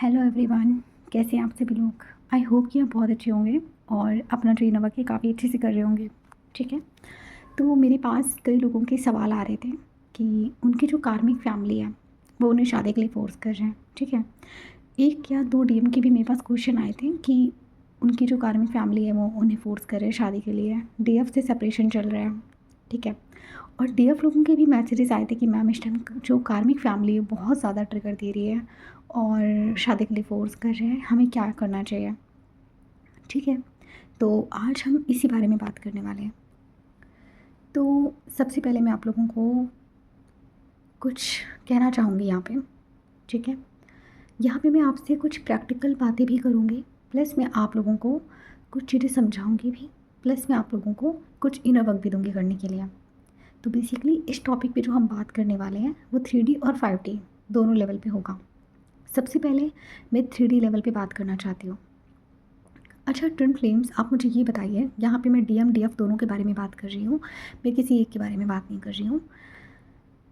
Hello everyone, कैसे हैं आप सभी लोग। आई होप कि आप बहुत अच्छे होंगे और अपना ट्रेन वर्क काफ़ी अच्छे से कर रहे होंगे। ठीक है, तो मेरे पास कई लोगों के सवाल आ रहे थे कि उनकी जो कार्मिक फैमिली है वो उन्हें शादी के लिए फ़ोर्स कर रहे हैं। ठीक है, एक या दो डीएम के भी मेरे पास क्वेश्चन आए थे कि उनकी जो कार्मिक फैमिली है वो उन्हें फ़ोर्स कर रहे हैं शादी के लिए, डीएफ से सेपरेशन चल रहा है। ठीक है, और डीएफ लोगों के भी मैसेजेस आए थे कि मैम इस टाइम जो कार्मिक फैमिली है बहुत ज़्यादा ट्रिगर दे रही है और शादी के लिए फ़ोर्स कर रहे हैं, हमें क्या करना चाहिए। ठीक है, तो आज हम इसी बारे में बात करने वाले हैं। तो सबसे पहले मैं आप लोगों को कुछ कहना चाहूँगी यहाँ पे। ठीक है, यहाँ पे मैं आपसे कुछ प्रैक्टिकल बातें भी करूँगी, प्लस मैं आप लोगों को कुछ चीज़ें समझाऊँगी भी, प्लस मैं आप लोगों को कुछ इनर वर्क भी दूँगी करने के लिए। तो बेसिकली इस टॉपिक पे जो हम बात करने वाले हैं वो 3D और 5D दोनों लेवल पे होगा। सबसे पहले मैं 3D लेवल पे बात करना चाहती हूँ। अच्छा ट्विन फ्लेम्स, आप मुझे ये बताइए, यहाँ पे मैं डीएम डीएफ दोनों के बारे में बात कर रही हूँ, मैं किसी एक के बारे में बात नहीं कर रही हूँ।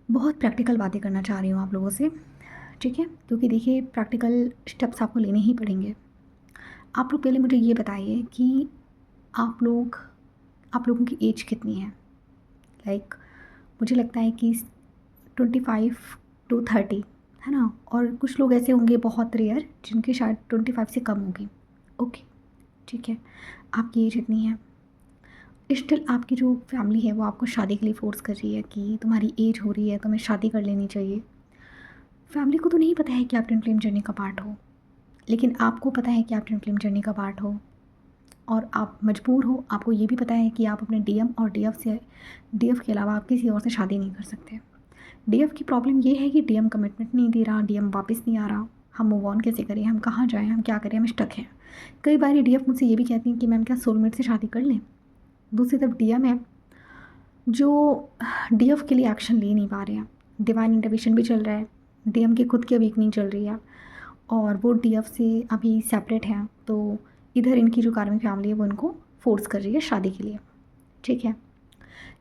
बहुत प्रैक्टिकल बातें करना चाह रही हूँ आप लोगों से। ठीक है, क्योंकि देखिए प्रैक्टिकल स्टेप्स आपको लेने ही पड़ेंगे। आप लोग पहले मुझे ये बताइए कि आप लोगों की एज कितनी है। लाइक मुझे लगता है कि 25 to 30 है ना, और कुछ लोग ऐसे होंगे बहुत रेयर जिनकी शायद 25 से कम होगी। ओके, ठीक है, आपकी एज इतनी है, स्टिल आपकी जो फैमिली है वो आपको शादी के लिए फ़ोर्स कर रही है कि तुम्हारी एज हो रही है, तुम्हें शादी कर लेनी चाहिए। फैमिली को तो नहीं पता है कि आप ट्विन फ्लेम जर्नी का पार्ट हो, लेकिन आपको पता है कि आप ट्विन फ्लेम जर्नी का पार्ट हो और आप मजबूर हो। आपको ये भी पता है कि आप अपने डीएम और डीएफ के अलावा आप किसी और से शादी नहीं कर सकते। डीएफ की प्रॉब्लम ये है कि डीएम कमिटमेंट नहीं दे रहा, डीएम वापस नहीं आ रहा। हम मूव ऑन कैसे करें, हम कहाँ जाएँ, हम क्या करें, हम स्टक हैं। कई बार डीएफ मुझसे ये भी कहती हैं कि मैम क्या सोलमेट से शादी कर लें। दूसरी तरफ डीएम है जो डीएफ के लिए एक्शन ले नहीं पा रहे हैं। डिवाइन इंटरवेंशन भी चल रहा है, डीएम की खुद की अवेकनिंग चल रही है और वो डीएफ से अभी सेपरेट हैं। तो इधर इनकी जो कार्मिक फैमिली है वो इनको फोर्स कर रही है शादी के लिए। ठीक है,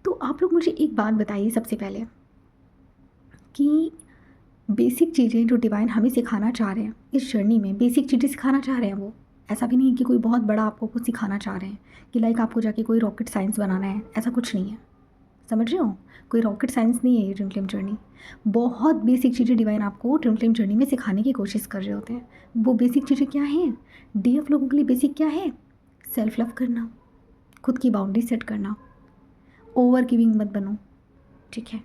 तो आप लोग मुझे एक बात बताइए सबसे पहले कि बेसिक चीज़ें जो डिवाइन हमें सिखाना चाह रहे हैं इस जर्नी में, बेसिक चीज़ें सिखाना चाह रहे हैं वो। ऐसा भी नहीं है कि कोई बहुत बड़ा आपको कुछ सिखाना चाह रहे हैं कि लाइक आपको जाके कोई रॉकेट साइंस बनाना है, ऐसा कुछ नहीं है। समझ रहे हो, कोई रॉकेट साइंस नहीं है ये ट्विन फ्लेम जर्नी। बहुत बेसिक चीज़ें डिवाइन आपको ट्विन फ्लेम जर्नी में सिखाने की कोशिश कर रहे होते हैं। वो बेसिक चीज़ें क्या हैं, डीएफ लोगों के लिए बेसिक क्या है, सेल्फ लव करना, खुद की बाउंड्री सेट करना, ओवर गिविंग मत बनो। ठीक है,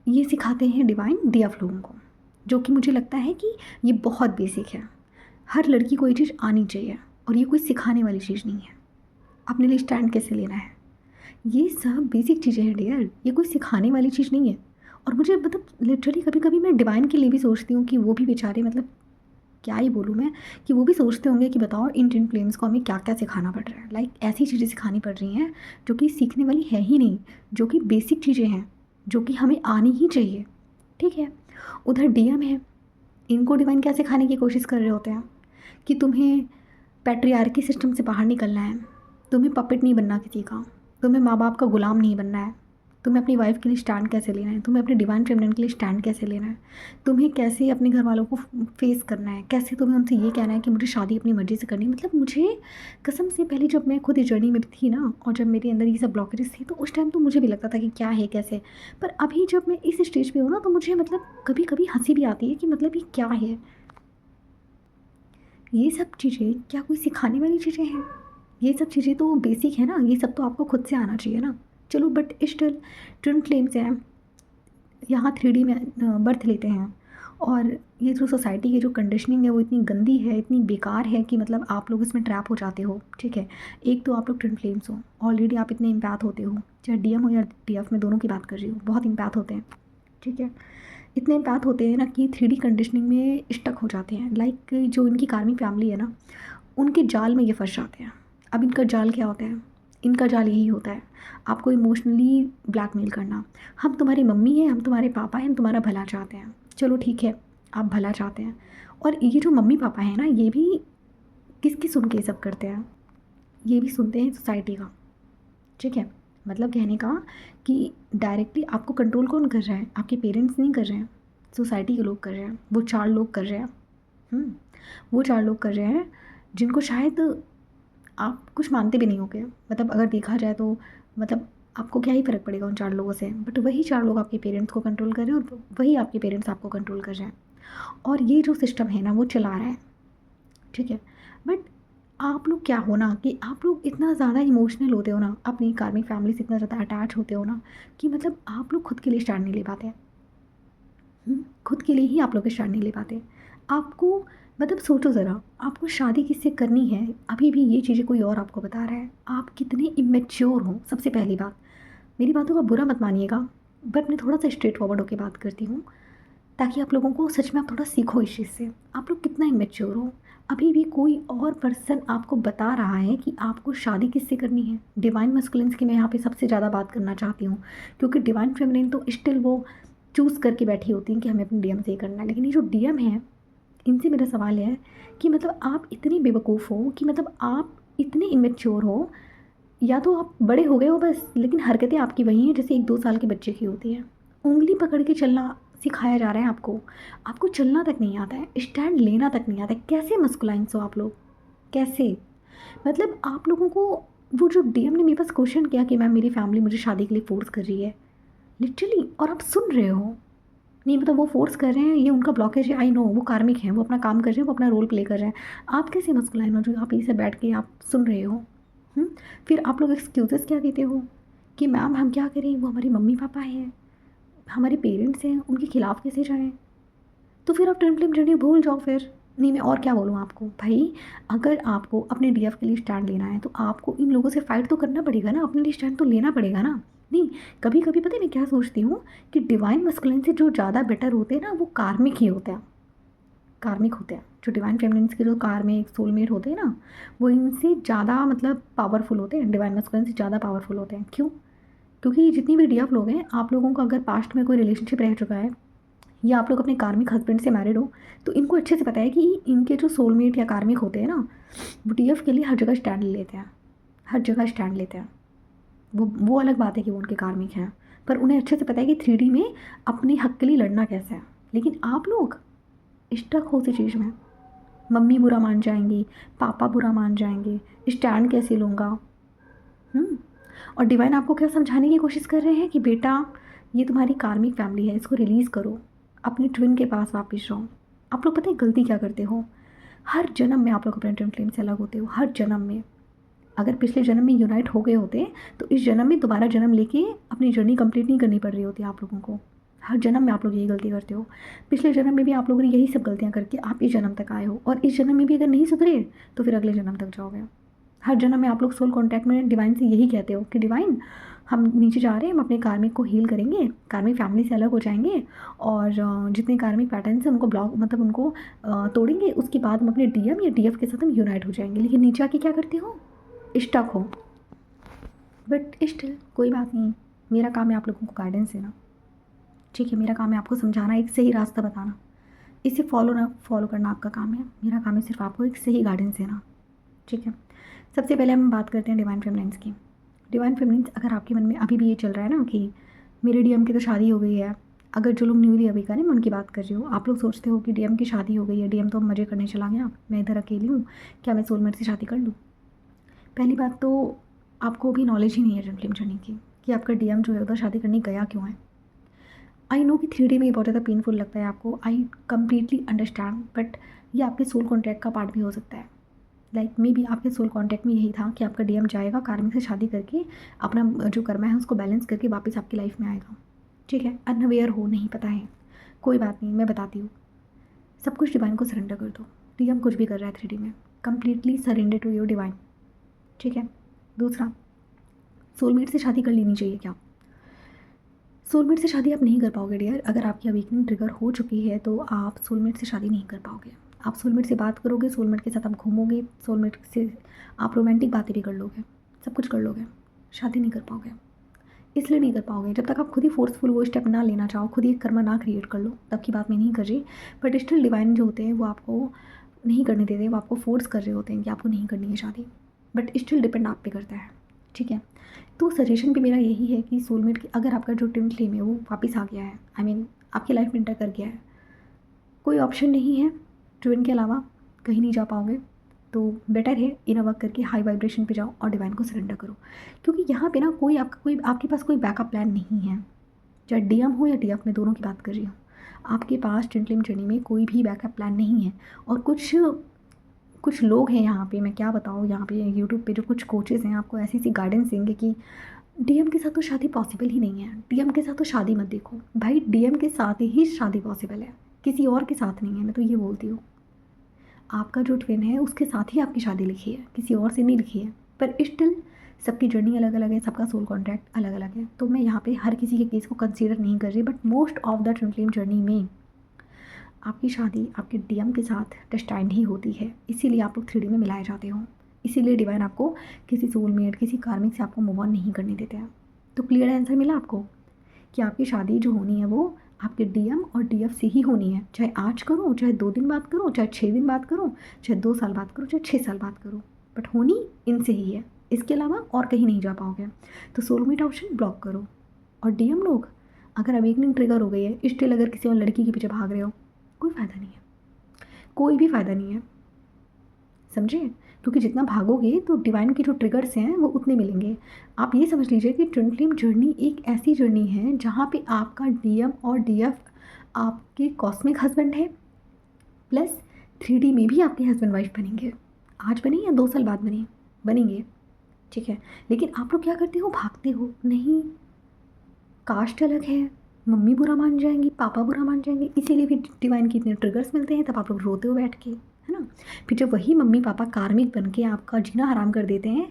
ये सिखाते हैं डिवाइन डीएफ लोगों को, जो कि मुझे लगता है कि ये बहुत बेसिक है। हर लड़की को ये चीज़ आनी चाहिए और ये कोई सिखाने वाली चीज़ नहीं है। अपने लिए स्टैंड कैसे लेना है, ये सब बेसिक चीज़ें हैं डियर, ये कोई सिखाने वाली चीज़ नहीं है। और मुझे मतलब लिटरली कभी कभी मैं डिवाइन के लिए भी सोचती हूँ कि वो भी बेचारे, मतलब क्या ही बोलूँ मैं, कि वो भी सोचते होंगे कि बताओ इन ट्विन फ्लेम्स को हमें क्या क्या सिखाना पड़ रहा है। लाइक ऐसी चीज़ें सिखानी पड़ रही हैं जो कि सीखने वाली है ही नहीं, जो कि बेसिक चीज़ें हैं जो कि हमें आनी ही चाहिए। ठीक है, उधर डीएम है, इनको डिवाइन क्या सिखाने की कोशिश कर रहे होते हैं कि तुम्हें पैट्रियार्की सिस्टम से बाहर निकलना है, तुम्हें पपेट नहीं बनना किसी का, तुम्हें माँ बाप का गुलाम नहीं बनना है, तुम्हें अपनी वाइफ के लिए स्टैंड कैसे लेना है, तुम्हें अपने डिवाइन फेमिनिन के लिए स्टैंड कैसे लेना है, तुम्हें कैसे अपने घर वालों को फेस करना है, कैसे तुम्हें उनसे ये कहना है कि मुझे शादी अपनी मर्ज़ी से करनी है। मतलब मुझे कसम से पहले जब मैं खुद इस जर्नी में थी ना और जब मेरे अंदर ये सब ब्लॉकेजेस थी तो उस टाइम तो मुझे भी लगता था कि क्या है कैसे। पर अभी जब मैं इस स्टेज पे हूँ ना तो मुझे मतलब कभी कभी हंसी भी आती है कि मतलब ये क्या है, ये सब चीज़ें क्या कोई सिखाने वाली चीज़ें हैं। ये सब चीज़ें तो बेसिक है ना, ये सब तो आपको खुद से आना चाहिए ना। चलो बट स्टिल ट्विन फ्लेम्स हैं, यहाँ 3D में बर्थ लेते हैं और ये जो सोसाइटी की जो कंडीशनिंग है वो इतनी गंदी है, इतनी बेकार है कि मतलब आप लोग इसमें ट्रैप हो जाते हो। ठीक है, एक तो आप लोग ट्विन फ्लेम्स हो, ऑलरेडी आप इतने इम्पैथ होते हो, चाहे डीएम हो या डीएफ, में दोनों की बात कर रही हूँ, बहुत इम्पैथ होते हैं। ठीक है, इतने इम्पैथ होते हैं ना कि 3D कंडीशनिंग में स्टक हो जाते हैं। लाइक जो इनकी कार्मिक फैमिली है ना उनके जाल में ये फंस जाते हैं। अब इनका जाल क्या होता है, इनका जाल यही होता है आपको इमोशनली ब्लैकमेल करना। हम तुम्हारी मम्मी हैं, हम तुम्हारे पापा हैं, हम तुम्हारा भला चाहते हैं। चलो ठीक है, आप भला चाहते हैं, और ये जो मम्मी पापा हैं ना ये भी किसकी सुन के ये सब करते हैं, ये भी सुनते हैं सोसाइटी का। ठीक है, मतलब कहने का कि डायरेक्टली आपको कंट्रोल कौन कर रहा है, आपके पेरेंट्स नहीं कर रहे हैं, सोसाइटी के लोग कर रहे हैं, वो 4 लोग कर रहे हैं। वो 4 लोग कर रहे हैं जिनको शायद आप कुछ मानते भी नहीं होगे। मतलब अगर देखा जाए तो मतलब आपको क्या ही फ़र्क पड़ेगा उन 4 लोगों से, बट वही 4 लोग आपके पेरेंट्स को कंट्रोल कर रहे हैं और वही आपके पेरेंट्स आपको कंट्रोल कर रहे हैं। और ये जो सिस्टम है ना वो चला रहा है, ठीक है। बट आप लोग क्या हो ना कि आप लोग इतना ज़्यादा इमोशनल होते हो ना, अपनी कार्मिक फैमिली से इतना ज़्यादा अटैच होते हो ना कि मतलब आप लोग खुद के लिए स्टैंड नहीं ले पाते। खुद के लिए ही आप लोग स्टैंड नहीं ले पाते। आपको मतलब सोचो ज़रा, आपको शादी किससे करनी है, अभी भी ये चीज़ें कोई और आपको बता रहा है। आप कितने इमेच्योर हो, सबसे पहली बात। मेरी बातों का बुरा मत मानिएगा, बट मैं थोड़ा सा स्ट्रेट फॉरवर्ड होकर बात करती हूँ ताकि आप लोगों को सच में आप थोड़ा सीखो इस चीज़ से। आप लोग कितना इमेच्योर हो, अभी भी कोई और पर्सन आपको बता रहा है कि आपको शादी किससे करनी है। डिवाइन मस्कुलिन्स की मैं यहाँ पे सबसे ज़्यादा बात करना चाहती हूँ, क्योंकि डिवाइन फेमिनिन तो स्टिल वो चूज़ करके बैठी होती हैं कि हमें अपने डीएम से ही करना है। लेकिन ये जो डीएम है, इनसे मेरा सवाल है कि मतलब आप इतने बेवकूफ़ हो कि मतलब आप इतने इमेच्योर हो, या तो आप बड़े हो गए हो बस, लेकिन हरकतें आपकी वही हैं जैसे 1-2 साल के बच्चे की होती हैं। उँगली पकड़ के चलना सिखाया जा रहा है आपको। आपको चलना तक नहीं आता है, स्टैंड लेना तक नहीं आता है। कैसे मस्कुलाइन्स हो आप लोग? कैसे? मतलब आप लोगों को वो जो डीएम ने मेरे पास क्वेश्चन किया कि मैम मेरी फैमिली मुझे शादी के लिए फ़ोर्स कर रही है, लिटरली, और आप सुन रहे हो। नहीं मतलब वो फ़ोर्स कर रहे हैं, ये उनका ब्लॉकेज है, आई नो वो कार्मिक हैं, वो अपना काम कर रहे हैं, वो अपना रोल प्ले कर रहे हैं। आप कैसे मस्कुलाइन हो जो आप यहीं से बैठ के आप सुन रहे हो? हुँ? फिर आप लोग एक्सक्यूज़ेज़ क्या देते हो कि मैम हम क्या करें, वो हमारे मम्मी-पापा हैं, हमारे पेरेंट्स हैं, उनके खिलाफ कैसे जाएँ? तो फिर आप ट्विन फ्लेम जर्नी भूल जाओ फिर। नहीं मैं और क्या बोलूँ आपको? भई अगर आपको अपने डीएफ के लिए स्टैंड लेना है तो आपको इन लोगों से फाइट तो करना पड़ेगा ना, अपने लिए स्टैंड तो लेना पड़ेगा ना। नहीं, कभी-कभी पता है मैं क्या सोचती हूँ कि डिवाइन मस्कुलिन से जो ज़्यादा बेटर होते हैं ना वो कार्मिक ही होते हैं। कार्मिक होते हैं। जो डिवाइन फेमिनिन्स के जो कार्मिक, सोलमेट होते हैं ना, वो इनसे ज़्यादा मतलब पावरफुल होते हैं, डिवाइन मस्कुलिन से ज़्यादा पावरफुल होते हैं। क्यों? क्योंकि जितनी भी डीएफ लोग हैं, आप लोगों का अगर पास्ट में कोई रिलेशनशिप रह चुका है या आप लोग अपने कार्मिक हस्बैंड से मैरिड हो, तो इनको अच्छे से पता है कि इनके जो सोलमेट या कार्मिक होते हैं ना, वो डीएफ के लिए हर जगह स्टैंड लेते हैं, हर जगह स्टैंड लेते हैं। वो अलग बात है कि वो उनके कार्मिक हैं, पर उन्हें अच्छे से पता है कि 3D में अपने हक के लिए लड़ना कैसे है। लेकिन आप लोग स्टक हो उसी चीज़ में। मम्मी बुरा मान जाएँगी, पापा बुरा मान जाएँगे, स्टैंड कैसे लूँगा? हुँ? और डिवाइन आपको क्या समझाने की कोशिश कर रहे हैं कि बेटा ये तुम्हारी कार्मिक फैमिली है, इसको रिलीज़ करो, अपने ट्विन के पास वापस जाओ। आप लोग पता है गलती क्या करते हो? हर जन्म में आप लोग अपने ट्विन फ्लेम से अलग होते हो, हर जन्म में। अगर पिछले जन्म में यूनाइट हो गए होते, तो इस जन्म में दोबारा जन्म लेके अपनी जर्नी कंप्लीट नहीं करनी पड़ रही होती आप लोगों को। हर जन्म में आप लोग यही गलती करते हो। पिछले जन्म में भी आप लोगों ने यही सब गलतियाँ करके आप इस जन्म तक आए हो, और इस जन्म में भी अगर नहीं सुधरे, तो फिर अगले जन्म तक जाओगे। हर जन्म में आप लोग सोल कॉन्टैक्ट में डिवाइन से यही कहते हो कि डिवाइन हम नीचे जा रहे हैं, हम अपने कार्मिक को हील करेंगे, कार्मिक फैमिली से अलग हो जाएंगे, और जितने कार्मिक पैटर्न्स हैं उनको ब्लॉक मतलब उनको तोड़ेंगे, उसके बाद हम अपने डीएम या डीएफ के साथ हम यूनाइट हो जाएंगे। लेकिन नीचे आके क्या करते हो? स्टक हो। बट स्टिल कोई बात नहीं, मेरा काम है आप लोगों को गाइडेंस देना, ठीक है। मेरा काम है आपको समझाना, एक सही रास्ता बताना। इसे फॉलो करना आपका काम है। मेरा काम है सिर्फ आपको एक सही गाइडेंस देना, ठीक है। सबसे पहले हम बात करते हैं डिवाइन फेमिनिन्स की। डिवाइन फेमिनिन्स, अगर आपके मन में अभी भी ये चल रहा है ना कि मेरे डीएम की तो शादी हो गई है, अगर जो लोग न्यूली अभी का नहीं, मैं उनकी बात कर रही हूँ। आप लोग सोचते हो कि डीएम की शादी हो गई है, डीएम तो मज़े करने चला गया, मैं इधर अकेली हूँ, क्या मैं सोलमेट से शादी कर लूँ? पहली बात तो आपको भी नॉलेज ही नहीं है ट्विन फ्लेम जर्नी की कि आपका डीएम जो है उधर शादी करने गया क्यों है। आई नो कि 3D में ये बहुत ज़्यादा पेनफुल लगता है आपको, आई कम्प्लीटली अंडरस्टैंड, बट ये आपके सोल कॉन्ट्रैक्ट का पार्ट भी हो सकता है। लाइक मे बी आपके सोल कॉन्टैक्ट में यही था कि आपका डीएम जाएगा, कार्मिक से शादी करके अपना जो कर्मा है उसको बैलेंस करके वापस आपकी लाइफ में आएगा, ठीक है। अनअवेयर हो, नहीं पता है, कोई बात नहीं, मैं बताती हूँ। सब कुछ डिवाइन को सरेंडर कर दो। डीएम कुछ भी कर रहा है 3D में, completely surrender to your divine, ठीक है। दूसरा, सोलमेट से शादी कर लेनी चाहिए क्या? सोलमेट से शादी आप नहीं कर पाओगे डियर। अगर आपकी अवेकनिंग ट्रिगर हो चुकी है तो आप सोलमेट से शादी नहीं कर पाओगे। आप सोलमेट से बात करोगे, सोलमेट के साथ आप घूमोगे, सोलमेट से आप रोमांटिक बातें भी कर लोगे, सब कुछ कर लोगे, शादी नहीं कर पाओगे। इसलिए नहीं कर पाओगे जब तक आप खुद ही फोर्सफुल वो स्टेप ना लेना चाहो, खुद ही एक कर्मा ना क्रिएट कर लो, तब की बात मैं नहीं कर रही। बट स्टिल डिवाइन जो होते हैं वो आपको नहीं करने देते, वो आपको फोर्स कर रहे होते हैं कि आपको नहीं करनी है शादी, बट स्टिल डिपेंड आप पे करता है, ठीक है। तो सजेशन भी मेरा यही है कि सोलमेट की अगर आपका जो ट्विन फ्लेम है वो वापस आ गया है, आई मीन आपकी लाइफ में इंटर कर गया है, कोई ऑप्शन नहीं है ट्विन के अलावा, कहीं नहीं जा पाओगे। तो बेटर है इनर वर्क करके हाई वाइब्रेशन पे जाओ और डिवाइन को सरेंडर करो, क्योंकि यहाँ पे ना कोई आपके पास कोई बैकअप प्लान नहीं है। चाहे डीएम हो या टीएफ, मैं दोनों की बात कर रही हूँ, आपके पास ट्विन फ्लेम जर्नी में कोई भी बैकअप प्लान नहीं है। और कुछ लोग हैं यहाँ पे, मैं क्या बताऊँ, यहाँ पे यूट्यूब पे जो कुछ कोचेज़ हैं आपको ऐसी ऐसी गाइडेंस देंगे कि डीएम के साथ तो शादी पॉसिबल ही नहीं है, डीएम के साथ तो शादी मत देखो। भाई डीएम के साथ ही शादी पॉसिबल है, किसी और के साथ नहीं है। मैं तो ये बोलती हूँ, आपका जो ट्विन है उसके साथ ही आपकी शादी लिखी है, किसी और से नहीं लिखी है। पर स्टिल सबकी जर्नी अलग अलग है, सबका सोल कॉन्ट्रैक्ट अलग अलग है। तो मैं यहाँ पे हर किसी के केस को कंसीडर नहीं कर रही, but most of the twin flame journey में आपकी शादी आपके डीएम के साथ डेस्टाइंड ही होती है। इसीलिए आप लोग 3D में मिलाए जाते हो, इसीलिए डिवाइन आपको किसी सोलमेट, किसी कार्मिक से आपको मूव ऑन नहीं करने देते हैं। तो क्लियर आंसर मिला आपको कि आपकी शादी जो होनी है वो आपके डीएम और डीएफ से ही होनी है। चाहे आज करो, चाहे 2 दिन बाद करो, चाहे 6 दिन बाद करो, चाहे 2 साल बाद करो, चाहे 6 साल बाद करो, बट होनी इनसे ही है। इसके अलावा और कहीं नहीं जा पाओगे। तो सोलमेट ऑप्शन ब्लॉक करो। और डीएम लोग, अगर अवेकनिंग ट्रिगर हो गई है, स्टिल अगर किसी और लड़की के पीछे भाग रहे हो, कोई फ़ायदा नहीं है, कोई भी फ़ायदा नहीं है, समझे? क्योंकि जितना भागोगे तो डिवाइन के जो ट्रिगर्स हैं वो उतने मिलेंगे। आप ये समझ लीजिए कि ट्विन फ्लेम जर्नी एक ऐसी जर्नी है जहाँ पे आपका डीएम और डीएफ आपके कॉस्मिक हस्बैंड है, प्लस 3D में भी आपके हस्बैंड वाइफ बनेंगे। आज बने या 2 साल बाद बनेंगे, ठीक है। लेकिन आप लोग क्या करते हो, भागते हो। नहीं, कास्ट अलग है, मम्मी बुरा मान जाएंगी, पापा बुरा मान जाएंगे, इसीलिए फिर डिवाइन के इतने ट्रिगर्स मिलते हैं। तब आप लोग रोते हो बैठ के, है ना। फिर जब वही मम्मी पापा कार्मिक बन के आपका जीना हराम कर देते हैं,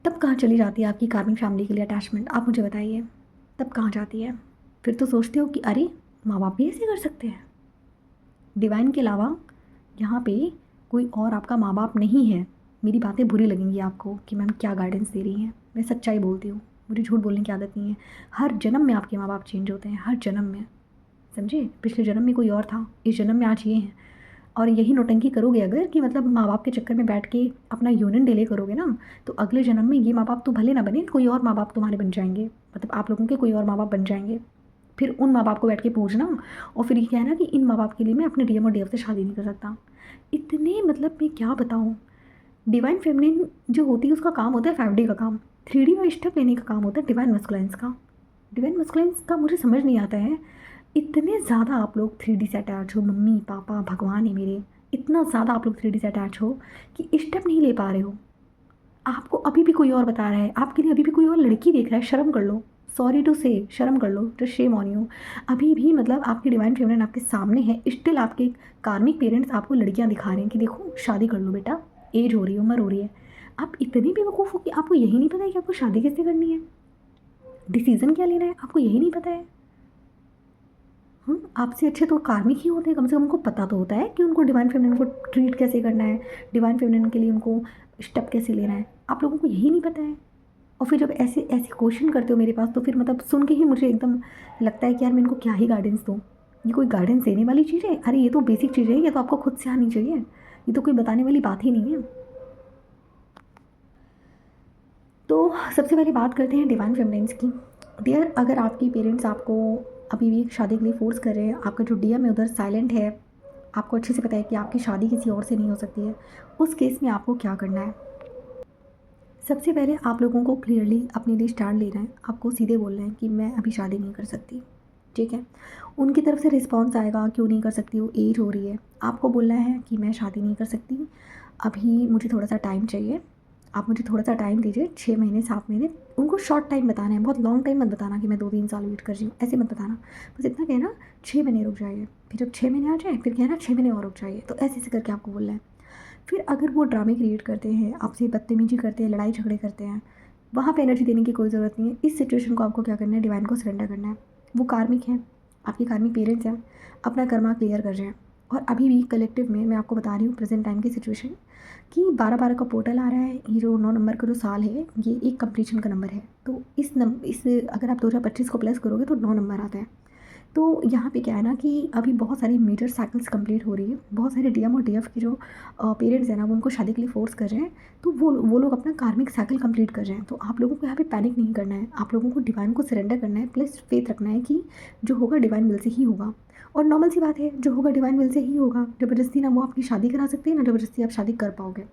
तब कहाँ चली जाती है आपकी कार्मिक फैमिली के लिए अटैचमेंट, आप मुझे बताइए, तब कहाँ जाती है? फिर तो सोचते हो कि अरे माँ बाप भी ऐसे कर सकते हैं। डिवाइन के अलावा यहाँ पे कोई और आपका माँ बाप नहीं है। मेरी बातें बुरी लगेंगी आपको कि मैम क्या गाइडेंस दे रही हैं, मैं सच्चाई बोलती हूँ, मुझे झूठ बोलने की आदत नहीं है। हर जन्म में आपके माँ बाप चेंज होते हैं, हर जन्म में, समझे। पिछले जन्म में कोई और था, इस जन्म में आज ये हैं। और यही नौटंकी करोगे अगर कि मतलब माँ बाप के चक्कर में बैठ के अपना यूनियन डिले करोगे ना, तो अगले जन्म में ये माँ बाप तो भले ना बने, कोई और माँ बाप तुम्हारे बन जाएंगे, मतलब आप लोगों के कोई और माँ बाप बन जाएंगे। फिर उन माँ बाप को बैठ के पूछना और फिर ये कहना कि इन माँ बाप के लिए मैं अपने डीएम और डीएफ से शादी नहीं कर सकता। इतने मतलब मैं क्या बताऊँ, डिवाइन फेमिनिन जो होती है उसका काम होता है 5D का काम, 3D में स्टेप लेने का काम होता है डिवाइन मस्कुलाइंस का। डिवाइन मस्कुलाइंस का मुझे समझ नहीं आता है, इतने ज़्यादा आप लोग 3D से अटैच हो, मम्मी पापा भगवान है मेरे, इतना ज़्यादा आप लोग 3D से अटैच हो कि स्टेप नहीं ले पा रहे हो। आपको अभी भी कोई और बता रहा है, आपके लिए अभी भी कोई और लड़की देख रहा है, शर्म कर लो। सॉरी टू से, शर्म कर लो, जस्ट शेम ऑन यू। अभी भी मतलब आपकी डिवाइन फेमिनिन आपके सामने है, स्टिल आपके कार्मिक पेरेंट्स आपको लड़कियां दिखा रहे हैं कि देखो शादी कर लो बेटा, एज हो रही है, उम्र हो रही है। आप इतने बेवकूफ़ हो कि आपको यही नहीं पता है कि आपको शादी कैसे करनी है, डिसीज़न क्या लेना है, आपको यही नहीं पता है। आपसे अच्छे तो कार्मिक ही होते हैं, कम से कम उनको पता तो होता है कि उनको डिवाइन फेमिनिन को ट्रीट कैसे करना है, डिवाइन फेमिनिन के लिए उनको स्टेप कैसे लेना है। आप लोगों को यही नहीं पता है। और फिर जब ऐसे ऐसे क्वेश्चन करते हो मेरे पास, तो फिर मतलब सुन के ही मुझे एकदम लगता है कि यार मैं इनको क्या ही गाइडेंस दूँ। ये कोई गाइडेंस देने वाली चीज़ है? अरे ये तो बेसिक चीज़ है, ये तो आपको खुद से आनी चाहिए, ये तो कोई बताने वाली बात ही नहीं है। तो सबसे पहले बात करते हैं डिवाइन फेमिनिन्स की। डियर, अगर आपकी पेरेंट्स आपको अभी भी शादी के लिए फ़ोर्स कर रहे हैं, आपका जो डीएम है उधर साइलेंट है, आपको अच्छे से पता है कि आपकी शादी किसी और से नहीं हो सकती है, उस केस में आपको क्या करना है? सबसे पहले आप लोगों को क्लियरली अपने लिए स्टैंड लेना है। आपको सीधे बोलना है कि मैं अभी शादी नहीं कर सकती, ठीक है। उनकी तरफ से रिस्पॉन्स आएगा क्यों नहीं कर सकती हो, एज हो रही है। आपको बोलना है कि मैं शादी नहीं कर सकती, अभी मुझे थोड़ा सा टाइम चाहिए, आप मुझे थोड़ा सा टाइम दीजिए, 6 महीने 7 महीने। उनको शॉर्ट टाइम बताना है, बहुत लॉन्ग टाइम मत बताना कि मैं 2-3 साल वेट कर रही हूँ, ऐसे मत बताना। बस इतना कहना 6 महीने रुक जाइए, फिर जब 6 महीने आ जाए फिर कहना 6 महीने और रुक जाइए। तो ऐसे ऐसे करके आपको बोलना है। फिर अगर वो ड्रामे क्रिएट करते हैं, आपसे बदतमीजी करते हैं, लड़ाई झगड़े करते हैं, वहाँ पे एनर्जी देने की कोई ज़रूरत नहीं है। इस सिचुएशन को आपको क्या करना है, डिवाइन को सरेंडर करना है। वो कार्मिक हैं, आपके कार्मिक पेरेंट्स हैं, अपना कर्मा क्लियर कर रहे हैं। और अभी भी कलेक्टिव में मैं आपको बता रही हूँ प्रेजेंट टाइम की सिचुएशन कि 12-12 का पोर्टल आ रहा है। ये जो 9 नंबर का जो साल है, ये एक कंप्लीशन का नंबर है। तो इस अगर आप 2025 को प्लस करोगे तो 9 नंबर आता है। तो यहाँ पे क्या है ना कि अभी बहुत सारी मेजर साइकिल्स कंप्लीट हो रही है। बहुत सारे डीएम और डीएफ के जो पेरेंट्स हैं ना, वो उनको शादी के लिए फोर्स कर रहे हैं। तो वो लोग अपना कार्मिक साइकिल कंप्लीट कर रहे हैं। तो आप लोगों को यहाँ पे पैनिक नहीं करना है, आप लोगों को डिवाइन को सरेंडर करना है, प्लस फेथ रखना है कि जो होगा डिवाइन विल से ही होगा। और नॉर्मल सी बात है, जो होगा डिवाइन विल से ही होगा। ज़बरदस्ती ना वो आपकी शादी करा सकते हैं, ना ज़बरदस्ती आप शादी कर पाओगे।